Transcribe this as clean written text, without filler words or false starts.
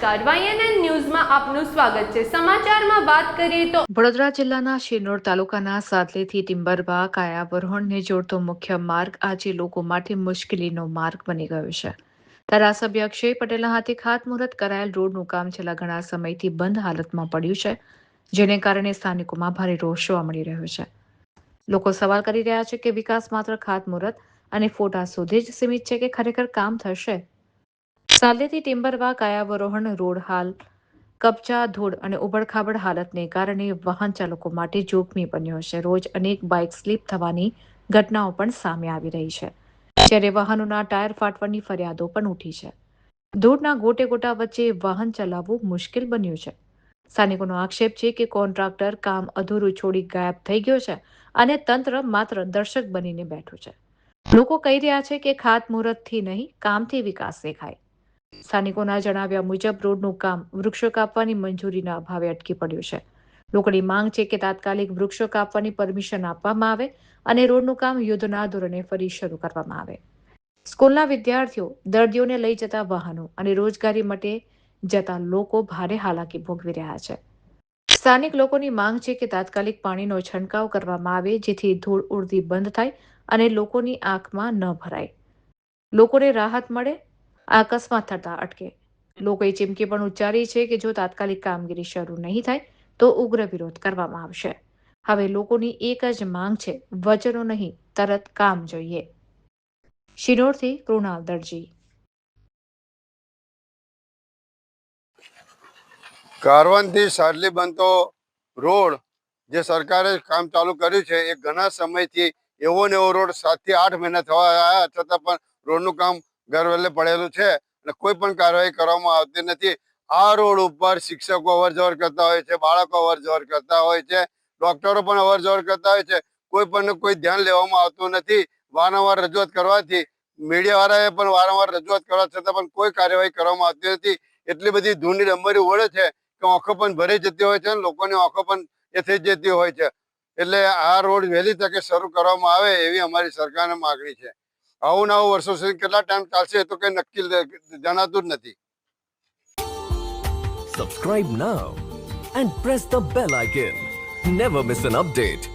નમસ્કાર, YNN ન્યૂઝમાં આપનું સ્વાગત છે। સમાચારમાં વાત કરીએ તો વડોદરા જિલ્લાના શિનોર તાલુકાના સાદલેથી ટિમ્બરબા કાયાવરોહણને જોડતો મુખ્ય માર્ગ આજે લોકો માટે મુશ્કેલીનો માર્ગ બની ગયો છે। ધારાસભ્ય અક્ષય પટેલના હાથે ખાતમુહૂર્ત કરાયેલ રોડનું કામ છેલ્લા ઘણા સમયથી બંધ હાલતમાં પડ્યું છે, જેને કારણે સ્થાનિકોમાં ભારે રોષ જોવા મળી રહ્યો છે। લોકો સવાલ કરી રહ્યા છે કે વિકાસ માત્ર ખાતમુહૂર્ત અને ફોટા સુધી જ સીમિત છે કે ખરેખર કામ થશે। સાદલેથી ટિમ્બરબા કાયાવરોહણ રોડ હાલ કપચા ધૂળ અને ઉબડખાબડ હાલતને કારણે વાહન ચાલકો માટે જોખમી બન્યો છે। રોજ અનેક બાઇક સ્લીપ થવાની ઘટનાઓ પણ સામે આવી રહી છે, જ્યારે વાહનોના ટાયર ફાટવાની ફરિયાદો પણ ઉઠી છે। ધૂળના ગોટે ગોટા વચ્ચે વાહન ચલાવવું મુશ્કેલ બન્યું છે। સ્થાનિકોનો આક્ષેપ છે કે કોન્ટ્રાક્ટર કામ અધૂરું છોડી ગાયબ થઈ ગયો છે અને તંત્ર માત્ર દર્શક બનીને બેઠું છે। લોકો કહી રહ્યા છે કે ખાતમુહૂર્તથી નહીં, કામથી વિકાસ દેખાય। સ્થાનિકોના જણાવ્યા મુજબ રોડનું કામ વૃક્ષો કાપવાની મંજૂરીના અભાવે અટકી પડ્યું છે। લોકોની માંગ છે કે તાત્કાલિક વૃક્ષો કાપવાની પરમિશન આપવામાં આવે અને રોડનું કામ યુદ્ધના ધોરણે ફરી શરૂ કરવામાં આવે। સ્કૂલના વિદ્યાર્થીઓ, દર્દીઓને લઈ જતા વાહનો અને રોજગારી માટે જતા લોકો ભારે હાલાકી ભોગવી રહ્યા છે। સ્થાનિક લોકોની માંગ છે કે તાત્કાલિક પાણીનો છંટકાવ કરવામાં આવે, જેથી ધૂળ ઉડતી બંધ થાય અને લોકોની આંખમાં ન ભરાય, લોકોને રાહત મળે, અકસ્માત થતા અટકે। લોકોએ ચીમકી પણ ઉચ્ચારી છે કે જો તાત્કાલિક કામગીરી શરૂ નહીં થાય તો ઉગ્ર વિરોધ કરવામાં આવશે। હવે લોકોની એક જ માંગ છે, વચનો નહીં, તરત કામ જોઈએ। શિનોરથી કૃણાલ દરજી। કારવનથી સાડલી બનતો રોડ જે સરકારે કામ ચાલુ કર્યું છે એ ઘણા સમયથી એવો ને એવો રોડ 7 થી 8 મહિના થવા આવ્યા છતાં પણ રોડનું કામ ગરવેલે પડેલું છે અને કોઈ પણ કાર્યવાહી કરવામાં આવતી નથી। આ રોડ ઉપર શિક્ષકો અવર જવર કરતા હોય છે, બાળકો અવર જવર કરતા હોય છે, ડોક્ટરો પણ અવર જવર કરતા હોય છે, કોઈ પણ કોઈ ધ્યાન લેવામાં આવતું નથી। વારંવાર રજૂઆત કરવાથી મીડિયાવાળાએ પણ વારંવાર રજૂઆત કરવા છતાં પણ કોઈ કાર્યવાહી કરવામાં આવતી નથી। એટલી બધી ધૂળની ડમરી ઓળે છે કે આંખો પણ ભરાઈ જતી હોય છે અને લોકોની આંખો પણ એ થઈ જતી હોય છે। એટલે આ રોડ વહેલી તકે શરૂ કરવામાં આવે એવી અમારી સરકારને માગણી છે। આવું ને આવું વર્ષો સુધી કેટલા ટાઈમ ચાલશે એ તો કઈ નક્કી જણાતું જ નથી। Subscribe now and press the bell icon. Never miss an update.